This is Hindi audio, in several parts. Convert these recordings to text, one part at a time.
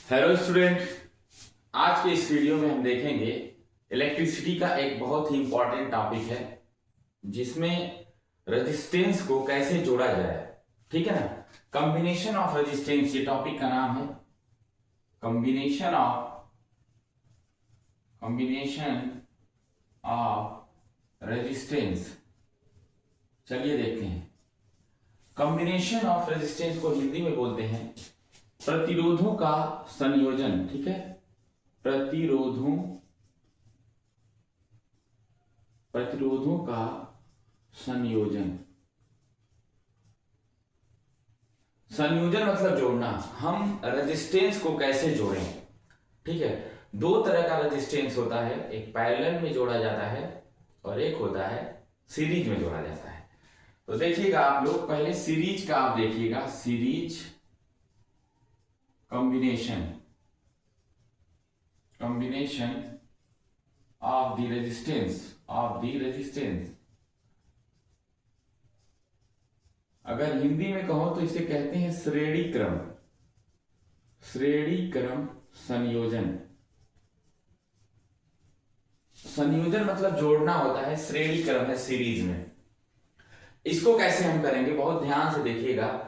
हेलो स्टूडेंट, आज के इस वीडियो में हम देखेंगे इलेक्ट्रिसिटी का एक बहुत ही इंपॉर्टेंट टॉपिक है जिसमें रेजिस्टेंस को कैसे जोड़ा जाए। ठीक है ना। कॉम्बिनेशन ऑफ रेजिस्टेंस ये टॉपिक का नाम है। Combination of resistance. चलिए देखते हैं। कॉम्बिनेशन ऑफ रेजिस्टेंस को हिंदी में बोलते हैं प्रतिरोधों का संयोजन। ठीक है, प्रतिरोधों का संयोजन। संयोजन मतलब जोड़ना। हम रेजिस्टेंस को कैसे जोड़ें। ठीक है, दो तरह का रेजिस्टेंस होता है, एक पैरेलल में जोड़ा जाता है और एक होता है सीरीज में जोड़ा जाता है। तो देखिएगा आप लोग, पहले सीरीज का आप देखिएगा। Series combination of the resistance अगर हिंदी में कहो तो इसे कहते हैं श्रेणी क्रम संयोजन। संयोजन मतलब जोड़ना होता है, श्रेणी क्रम है सीरीज में। इसको कैसे हम करेंगे, बहुत ध्यान से देखिएगा।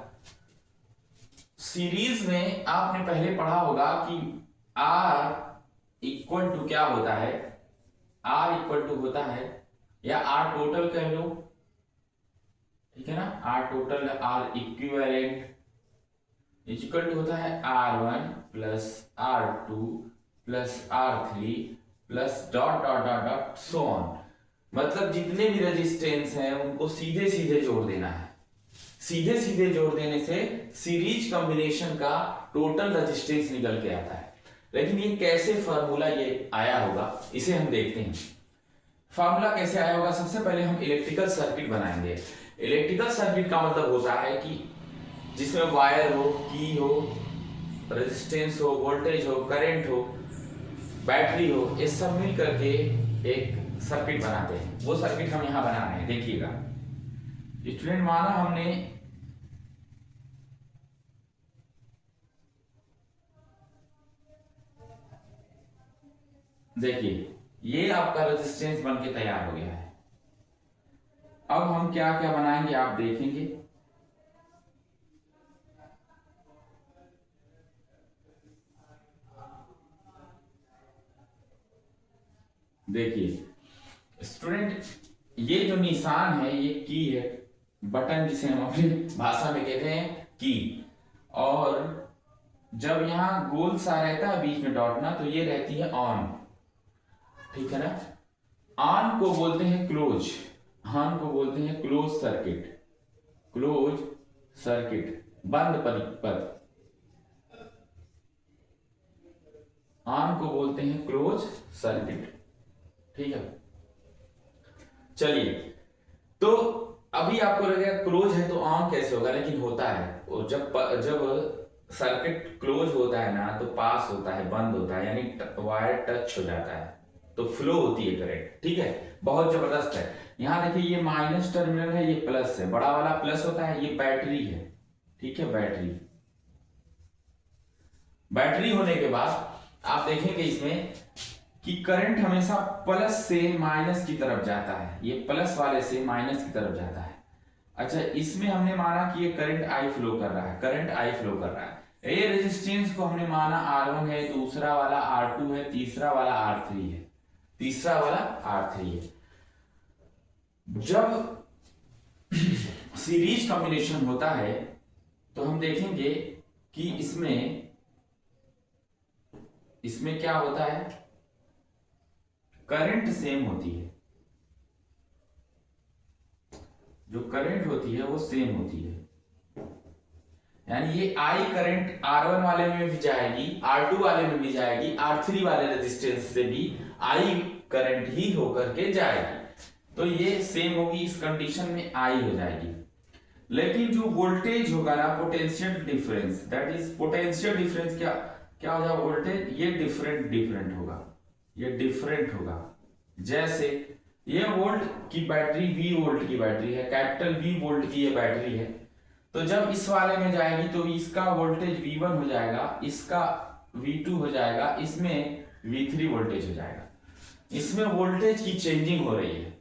सीरीज में आपने पहले पढ़ा होगा कि R इक्वल टू क्या होता है। R इक्वल टू होता है, या R टोटल कह लो, ठीक है ना। R total, R equivalent equal to होता है R1 plus R2 plus R3 plus dot dot dot dot so on. मतलब जितने भी रेजिस्टेंस हैं उनको सीधे सीधे जोड़ देना है। सीधे सीधे जोड़ देने से सीरीज कॉम्बिनेशन का टोटल रेजिस्टेंस निकल के आता है। लेकिन ये कैसे फार्मूला ये आया होगा, इसे हम देखते हैं। फार्मूला कैसे आया होगा, सबसे पहले हम इलेक्ट्रिकल सर्किट बनाएंगे। इलेक्ट्रिकल सर्किट का मतलब होता है कि जिसमें वायर हो, की हो, रेजिस्टेंस हो, वोल्टेज हो, करंट हो, बैटरी हो, ये सब मिल करके एक सर्किट बनाते हैं। वो सर्किट हम यहां बना रहे हैं। देखिएगा स्टूडेंट, माना हमने देखिए ये आपका रेजिस्टेंस बन के तैयार हो गया है। अब हम क्या क्या बनाएंगे आप देखेंगे। देखिए स्टूडेंट, ये जो निशान है ये की है, बटन जिसे हम अपनी भाषा में कहते हैं की। और जब यहां गोल सा रहता है बीच में डॉट ना, तो ये रहती है ऑन। ठीक है ना। ऑन को बोलते हैं क्लोज, ऑन को बोलते हैं क्लोज सर्किट, बंद पथ। ऑन को बोलते हैं क्लोज सर्किट। ठीक है, चलिए। तो अभी आपको लगेगा क्लोज है तो ऑन कैसे होगा, लेकिन होता है। और जब सर्किट क्लोज होता है ना, तो पास होता है, बंद होता है, यानी वायर टच हो जाता है तो फ्लो होती है करंट। ठीक है, बहुत जबरदस्त है। यहां देखिए ये माइनस टर्मिनल है, ये प्लस है, बड़ा वाला प्लस होता है, ये बैटरी है। ठीक है, बैटरी होने के बाद आप देखेंगे इसमें कि करंट हमेशा प्लस से माइनस की तरफ जाता है, ये प्लस वाले से माइनस की तरफ जाता है। अच्छा, इसमें हमने माना कि ये करंट आई फ्लो कर रहा है। ये रेजिस्टेंस को हमने माना R1 है, दूसरा वाला R2 है, तीसरा वाला R3 है। जब सीरीज कॉम्बिनेशन होता है तो हम देखेंगे कि इसमें क्या होता है, करंट सेम होती है। जो करंट होती है वो सेम होती है, यानी ये आई करंट R1 वाले में भी जाएगी, R2 वाले में भी जाएगी, R3 वाले रेजिस्टेंस से भी आई करंट ही होकर के जाएगी। तो ये सेम होगी, इस कंडीशन में आई हो जाएगी। लेकिन जो वोल्टेज होगा ना, potential difference, that is potential difference, क्या हो जाएगा वोल्टेज, ये डिफरेंट होगा। जैसे ये वोल्ट की बैटरी V वोल्ट की बैटरी है, कैपिटल V वोल्ट की ये बैटरी है। तो जब इस वाले में जाएगी तो इसका वोल्टेज V1 हो जाएगा, इसका V2 हो जाएगा, इसमें V3 वोल्टेज हो जाएगा। इसमें वोल्टेज की चेंजिंग हो रही है,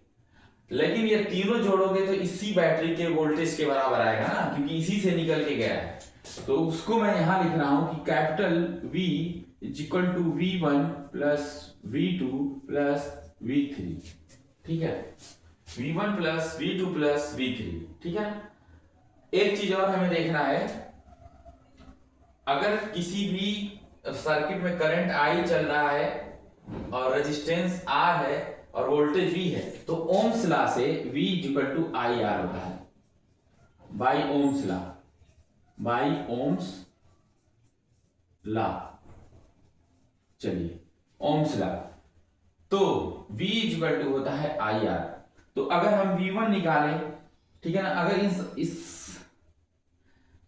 लेकिन ये तीनों जोड़ोगे तो इसी बैटरी के वोल्टेज के बराबर आएगा ना, क्योंकि इसी से निकल के गया है। तो उसको मैं यहां लिख रहा हूं कि capital V is equal to V1 plus V2 plus V3। ठीक है, V1 plus V2 plus V3। ठीक है, एक चीज और हमें देखना है, अगर किसी भी सर्किट में करंट I चल रहा है और रेजिस्टेंस R है और वोल्टेज V है, तो ओम्स लॉ से V इक्वल टू IR होता है, by Ohm's law, by Ohm's law. चलिए, ओम्स लॉ, तो V इक्वल टू होता है IR। तो अगर हम V1 निकालें, ठीक है ना, अगर इस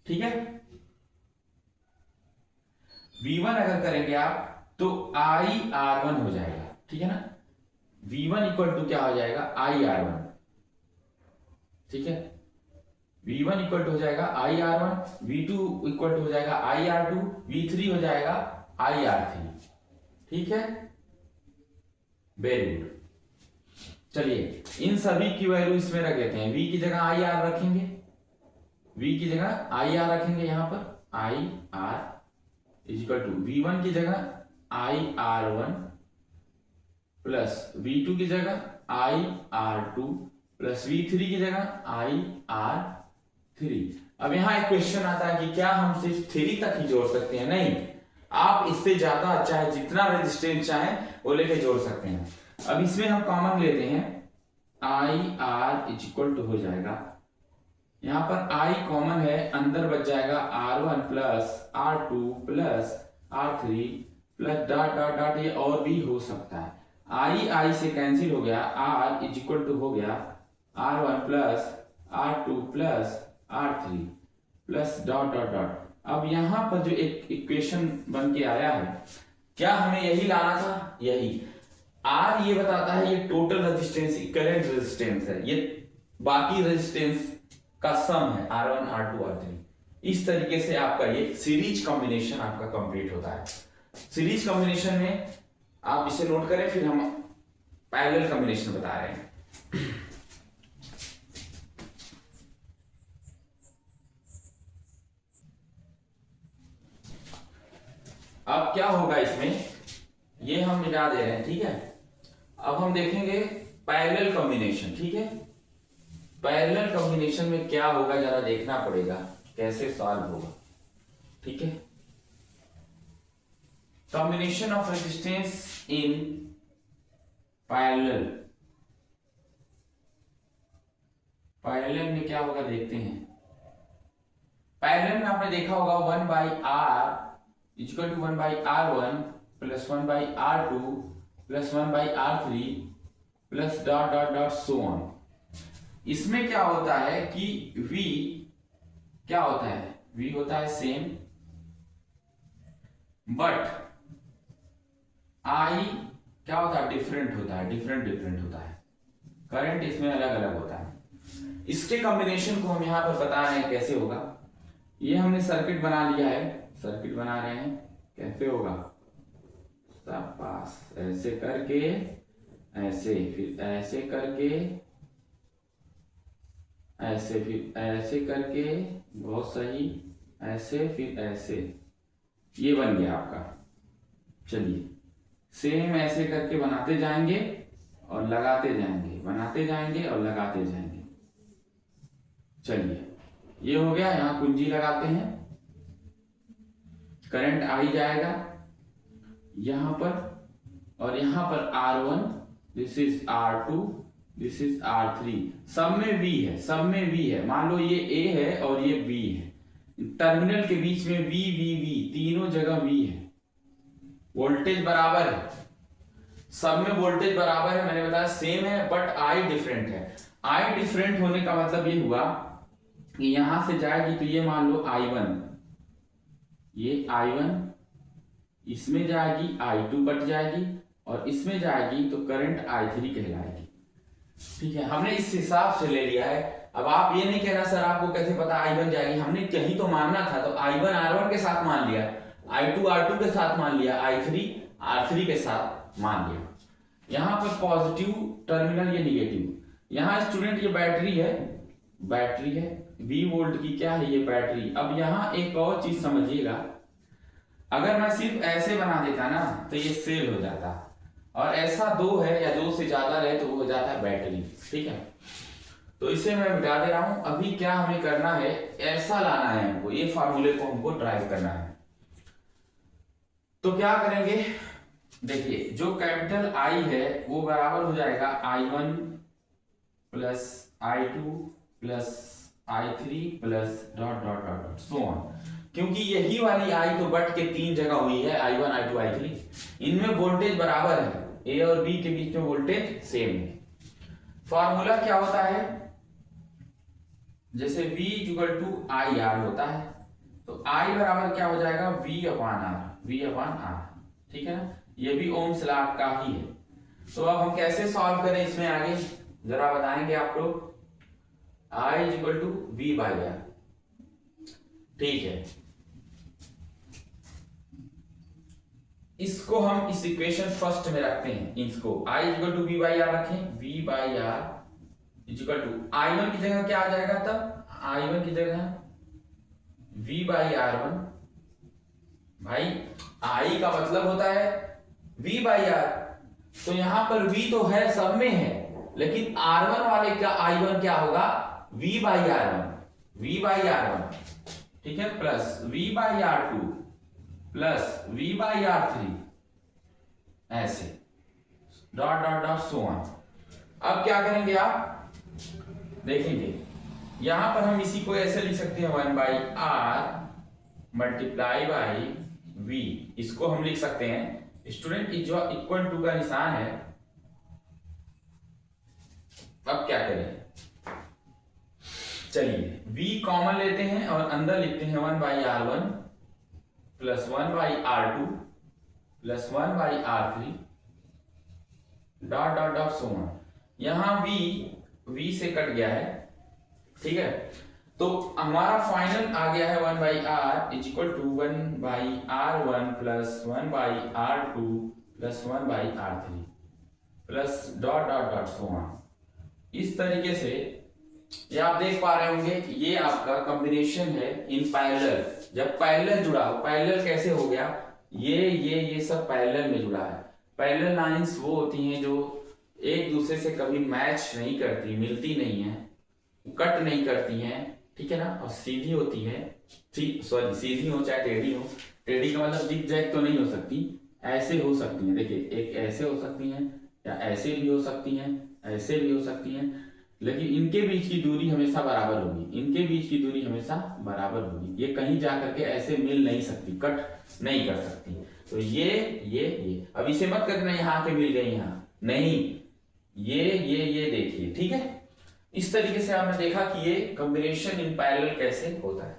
ठीक है, V1 अगर करेंगे आप तो IR1 हो जाएगा। ठीक है ना, V1 इक्वल टू क्या हो जाएगा, IR1। ठीक है, V1 इक्वल टू हो जाएगा IR1, V2 इक्वल टू हो जाएगा IR2, V3 हो जाएगा IR3। ठीक है, वेरी गुड। चलिए, इन सभी की वैल्यू इसमें रख देते हैं। V की जगह IR रखेंगे, V की जगह IR रखेंगे, यहां पर IR is equal to V1 की जगह IR1 प्लस V2 की जगह IR2 प्लस V3 की जगह IR3। अब यहां एक क्वेश्चन आता है कि क्या हम सिर्फ 3 तक ही जोड़ सकते हैं? नहीं, आप इससे ज्यादा चाहे जितना रेजिस्टेंस चाहे वो लेके जोड़ सकते हैं। अब इसमें हम कॉमन लेते हैं, IR इज इक्वल टू हो जाएगा, यहां पर I कॉमन है, अंदर बच जाएगा R1 plus R2 plus R3 plus dot dot dot, ये और भी हो सकता है। I से कैंसिल हो गया, R इज इक्वल टू हो गया R1 plus R2 plus R3 plus dot dot dot. अब यहां पर जो एक इक्वेशन बन के आया है, क्या हमें यही लाना था? यही। R ये बताता है ये टोटल रेजिस्टेंस, इक्विवेलेंट रेजिस्टेंस है, ये बाकी रेजिस्टेंस का सम है, R1 R2 R3। इस तरीके से आपका ये सीरीज कॉम्बिनेशन आपका कंप्लीट होता है। सीरीज कॉम्बिनेशन में आप इसे नोट करें, फिर हम पैरेलल कॉम्बिनेशन बता रहे हैं। अब क्या होगा इसमें, ये हम मिटा दे रहे हैं। ठीक है, अब हम देखेंगे पैरेलल कॉम्बिनेशन। ठीक है, पैरेलल कॉम्बिनेशन में क्या होगा जरा देखना पड़ेगा, कैसे सॉल्व होगा। ठीक है, combination of resistance in parallel. Parallel में क्या होगा देखते हैं। पैरेलल में आपने देखा होगा 1/R equal to 1/R1 plus 1/R2 plus 1/R3 plus dot dot dot so on. इसमें क्या होता है कि V क्या होता है, V होता है सेम, बट I क्या होता है, डिफरेंट होता है, डिफरेंट होता है। करंट इसमें अलग अलग होता है। इसके कॉम्बिनेशन को हम यहां पर बता रहे हैं कैसे होगा। ये हमने सर्किट बना लिया है, सर्किट बना रहे हैं, कैसे होगा, सब पास ऐसे करके, ऐसे, फिर ऐसे करके, ऐसे, फिर ऐसे करके, बहुत सही, ऐसे, फिर ऐसे, ये बन गया आपका। चलिए, सेम ऐसे करके बनाते जाएंगे और लगाते जाएंगे, बनाते जाएंगे और लगाते जाएंगे। चलिए, ये हो गया। यहां कुंजी लगाते हैं, करंट आ ही जाएगा यहां पर, और यहां पर R1, this is R2, this is R3, सब में V है, सब में V है। मान लो ये A है और ये B है, टर्मिनल के बीच में V V V, तीनों जगह V है। वोल्टेज बराबर है, सब में वोल्टेज बराबर है, मैंने बताया सेम है, बट I डिफरेंट है। I डिफरेंट होने का मतलब ये हुआ कि यहां से जाएगी तो ये मान लो I1, ये I1, इसमें जाएगी I2 कट जाएगी, और इसमें जाएगी तो करंट I3 कहलाएगी। ठीक है, हमने इस हिसाब से ले लिया है। अब आप ये नहीं कहना सर आपको कैसे पता I1 जाएगी, हमने कहीं तो मानना था, तो I1 R1 के साथ मान लिया। I2 R2 के साथ मान लिया, I3 R3 के साथ मान लिया। यहाँ पर पॉजिटिव टर्मिनल, ये निगेटिव। यहाँ स्टूडेंट ये बैटरी है, V वोल्ट की क्या है ये बैटरी। अब यहाँ एक और चीज समझिएगा, अगर मैं सिर्फ ऐसे बना देता ना तो ये सेल हो जाता, और ऐसा 2 है या 2 से ज्यादा रहे तो वो हो जाता है बैटरी। ठीक है, तो इसे मैं मिटा दे रहा हूं। अभी क्या हमें करना है, ऐसा लाना है हमको, ये फार्मूले को हमको ड्राइव करना है। तो क्या करेंगे, देखिए जो कैपिटल I है वो बराबर हो जाएगा I1 plus I2 plus I3 plus dot dot dot dot so on. क्योंकि यही वाली I तो बट के 3 जगह हुई है, I1 I2 I3, इनमें वोल्टेज बराबर है, A और B के बीच में वोल्टेज सेम है। फॉर्मूला क्या होता है, जैसे V इक्वल टू IR होता है, तो I बराबर क्या हो जाएगा, V अपान R। ठीक है ना, ये भी ओम्स लॉ का ही है। तो अब हम कैसे सॉल्व करें इसमें आगे जरा बताएंगे आप लोग। I equal to V by R। ठीक है, इसको हम इस इक्वेशन फर्स्ट में रखते हैं, इसको I equal to V by R रखें, V by R equal to I1 की जगह क्या आ जाएगा, तब I1 की जगह V बाई R1। भाई I का मतलब होता है V बाई R, तो यहां पर V तो है, सब में है, लेकिन R1 वाले का I1 क्या होगा, V बाई R1, ठीक है, plus V by R2 plus V by R3, ऐसे dot dot dot so on. अब क्या करेंगे आप देखेंगे, यहां पर हम इसी को ऐसे लिख सकते हैं 1 by R multiply by V, इसको हम लिख सकते हैं स्टूडेंट, जो इक्वल टू का निशान है। अब क्या करें, चलिए V कॉमन लेते हैं और अंदर लिखते हैं 1 by R1 plus 1 by R2 plus 1 by R3 dot dot dot so on. यहां V से कट गया है, ठीक है, तो हमारा फाइनल आ गया है 1 by R is equal to 1 by R1 plus 1 by R2 plus 1 by R3 plus dot dot dot so on. इस तरीके से ये आप देख पा रहे होंगे, ये आपका कॉम्बिनेशन है इन पैरेलल। जब पैरेलल जुड़ा हो, पैरेलल कैसे हो गया, ये सब पैरेलल में जुड़ा है। पैरेलल लाइंस वो होती हैं जो एक दूसरे से कभी मैच नहीं करती, मिलती नहीं है, कट नहीं करती हैं, ठीक है ना, और सीधी होती है, सीधी हो चाहे टेढ़ी हो, टेढ़ी का मतलब जिग-जैग तो नहीं हो सकती, ऐसे हो सकती हैं। देखिए एक ऐसे हो सकती हैं, या ऐसे भी हो सकती हैं, ऐसे भी हो सकती हैं, लेकिन इनके बीच की दूरी हमेशा बराबर होगी, इनके बीच की दूरी हमेशा बराबर होगी। ये कहीं जा करके ऐसे मिल नहीं सकती, कट नहीं कर सकती। तो ये अब इसे मत करना यहाँ के मिल गए, यहाँ नहीं, ये देखिए, ठीक है। इस तरीके से आपने देखा कि ये कॉम्बिनेशन इन पैरेलल कैसे होता है,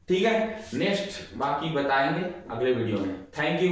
ठीक है। नेक्स्ट बाकी बताएंगे अगले वीडियो में। Thank you.